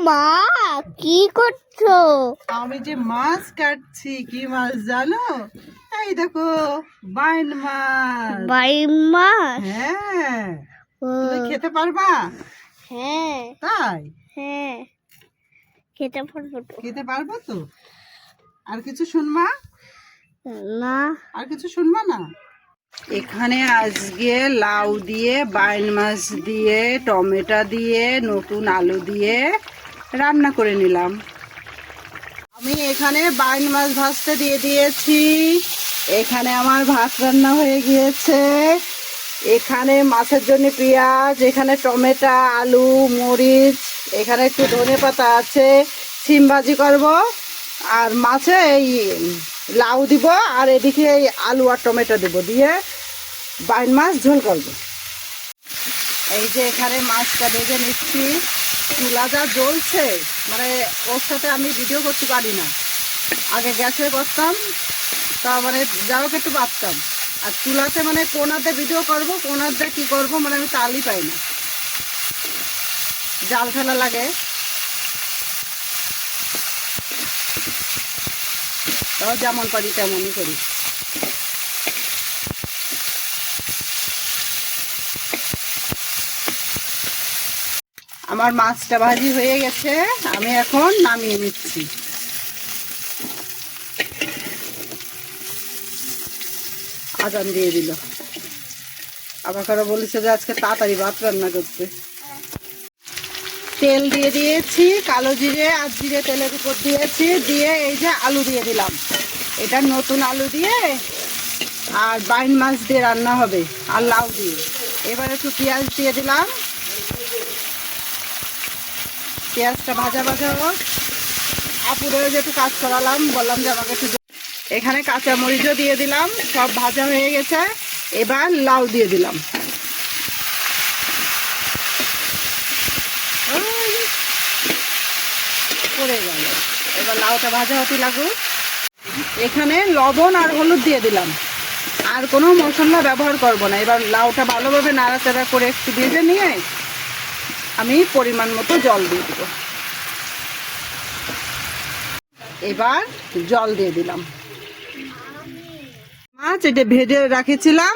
মা কি করছো? আমি যে মাছ কাটছি। কি মাছ জানো? এই দেখো, বাইন মাছ। বাইম মাছ? হ্যাঁ, ও, তুমি খেতে পারবা? হ্যাঁ তাই? হ্যাঁ খেতে পারবো তো। খেতে পারবো তো। আর কিছু শুনবা? না। আর কিছু শুনবা না? এখানে আজকে লাউ দিয়ে, বাইন মাছ দিয়ে, টমেটো দিয়ে, নতুন আলু দিয়ে রান্না করে নিলাম। আমি এখানে বাইন মাছ ভাজতে দিয়ে দিয়েছি। এখানে আমার ভাত রান্না হয়ে গিয়েছে। এখানে মাছের জন্য পেঁয়াজ, এখানে টমেটো, আলু, মরিচ, এখানে একটু ধনেপাতা আছে। সিম ভাজি করব, আর মাছে এই লাউ দিব, আর এদিকে এই আলু আর টমেটো দেব, দিয়ে বাইন মাছ ঝোল করব। এই যে এখানে মাছটা ভেজে নিচ্ছি। চুলা যা জ্বলছে, মানে ওর সাথে আমি ভিডিও করতে পারি না। আগে গ্যাসে করতাম, তা মানে যাই হোক একটু বাঁচতাম। আর চুলাতে মানে কোনাতে ভিডিও করব, কোনাতে কি করব, মানে আমি তালই পাই না, জাল ফেলা লাগে। তাও যেমন পারি তেমনই করি। আমার মাছটা ভাজি হয়ে গেছে, আমি এখন নামিয়ে নিচ্ছি। আজান দিয়ে দিল। আবার কারো বলেছে যে আজকে তাড়াতাড়ি ভাত রান্না করতে। তেল দিয়ে দিয়েছি, কালো জিরে আর জিরে তেলের উপর দিয়েছি, দিয়ে এই যে আলু দিয়ে দিলাম। এটা নতুন আলু দিয়ে আর বাইন মাছ দিয়ে রান্না হবে, আর লাউ দিয়ে। এবার একটু পেঁয়াজ দিয়ে দিলাম। পেঁয়াজটা ভাজা ভাজা হোক। আপুরে যে একটু কাজ করালাম, বললাম যে আমাকে একটু। এখানে কাঁচা মরিচও দিয়ে দিলাম, সব ভাজা হয়ে গেছে। এবার লাউ দিয়ে দিলাম। পড়ে গেল। এবার লাউটা ভাজা হতে লাগুক। এখানে লবণ আর হলুদ দিয়ে দিলাম, আর কোনো মশলা ব্যবহার করব না। এবার লাউটা ভালোভাবে নাড়াচাড়া করে একটু ভেজে নিয়ে আমি পরিমাণ মতো জল দিয়ে দেব। এবার জল দিয়ে দিলাম। মাছ এটা ভেজে রাখেছিলাম,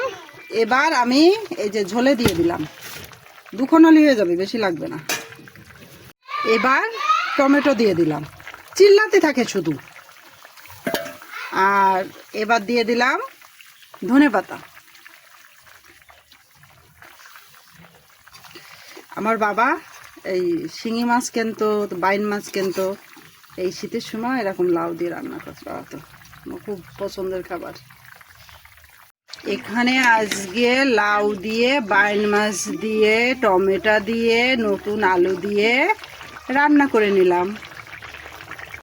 এবার আমি এই যে ঝোলে দিয়ে দিলাম। দুখনলি হয়ে যাবে, বেশি লাগবে না। এবার টমেটো দিয়ে দিলাম, চিল্লাতে থাকে শুধু। আর এবার দিয়ে দিলাম ধনেপাতা। আমার বাবা এই শিঙি মাছ কিনতো, বাইন মাছ কিনতো, এই শীতের সময় এরকম লাউ দিয়ে রান্না করতে পারতো। আমার খুব পছন্দের খাবার। এখানে আজকে লাউ দিয়ে, বাইন মাছ দিয়ে, টমেটো দিয়ে, নতুন আলু দিয়ে রান্না করে নিলাম।